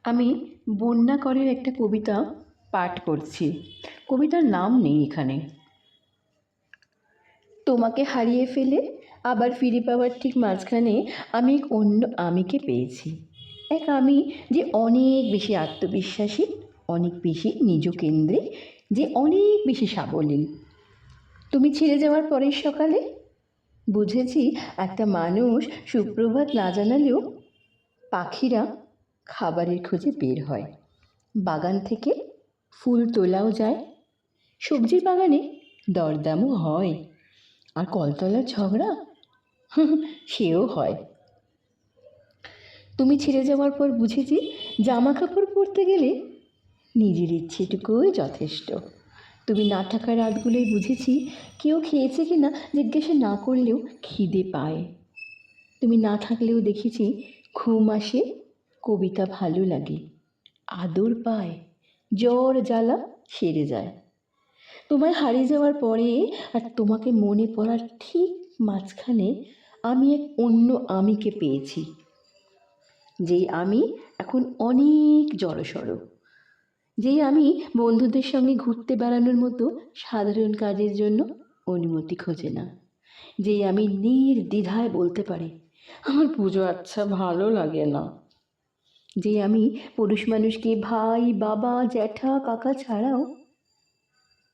আমি বন্যা করের একটা কবিতা পাঠ করছি। কবিতার নাম নেই এখানে। তোমাকে হারিয়ে ফেলে আবার ফিরে পাওয়ার ঠিক মাঝখানে আমি এক অন্য আমিকে পেয়েছি। এক আমি যে অনেক বেশি আত্মবিশ্বাসী, অনেক বেশি নিজ কেন্দ্রিক, যে অনেক বেশি সাবলীল। তুমি ছেড়ে যাওয়ার পরের সকালে বুঝেছি একটা মানুষ সুপ্রভাত না জানালেও পাখিরা খাবারের খোঁজে বের হয়, বাগান থেকে ফুল তোলাও যায়, সবজির বাগানে দরদামও হয়, আর কলতলার ঝগড়া সেও হয়। তুমি ছেড়ে যাওয়ার পর বুঝেছি জামা কাপড় পরতে গেলে নিজের ইচ্ছেটুকুই যথেষ্ট। তুমি না থাকা রাতগুলোই বুঝেছি কেউ খেয়েছে কি না জিজ্ঞাসা না করলেও খিদে পায়। তুমি না থাকলেও দেখেছি ঘুম আসে, কবিতা ভালো লাগে, আদর পায়, জ্বর জ্বালা সেরে যায়। তোমায় হারিয়ে যাওয়ার পরে আর তোমাকে মনে পড়ার ঠিক মাঝখানে আমি এক অন্য আমিকে পেয়েছি, যেই আমি এখন অনেক জড়সড়, যেই আমি বন্ধুদের সঙ্গে ঘুরতে বেড়ানোর মতো সাধারণ কাজের জন্য অনুমতি খোঁজে না, যেই আমি নির্দ্বিধায় বলতে পারি আমার পুজো আচ্ছা ভালো লাগে না, যে আমি পুরুষ মানুষকে ভাই বাবা জ্যাঠা কাকা ছাড়াও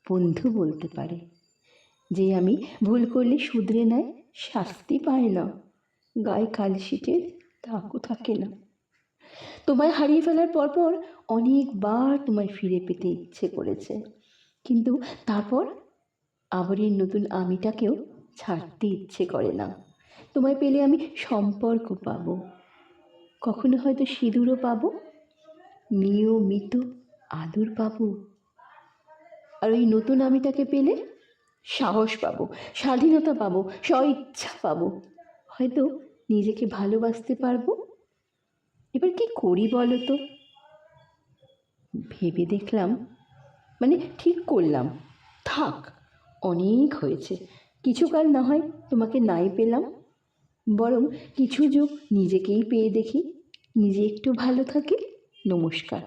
বন্ধু বলতে পারে, যে আমি ভুল করলে শুধরে নেয়, শাস্তি পায় না, গায়ে কালশিটের দাগও থাকে না। তোমায় হারিয়ে ফেলার পরপর অনেকবার তোমায় ফিরে পেতে ইচ্ছে করেছে, কিন্তু তারপর আবার এই নতুন আমিটাকেও ছাড়তে ইচ্ছে করে না। তোমায় পেলে আমি সম্পর্ক পাবো, কখনো হয়তো সিঁদুরও পাবো, নিয়মিত আদর পাবো, আর ওই নতুন আমিটাকে পেলে সাহস পাবো, স্বাধীনতা পাবো, স্বইচ্ছা পাবো, হয়তো নিজেকে ভালোবাসতে পারবো। এবার কি করি বলো তো? ভেবে দেখলাম, মানে ঠিক করলাম, থাক অনেক হয়েছে, কিছুকাল না হয় তোমাকে নাই পেলাম, বরং কিছু যুগ নিজেকেই পেয়ে দেখি, নিজে একটু ভালো থাকি। নমস্কার।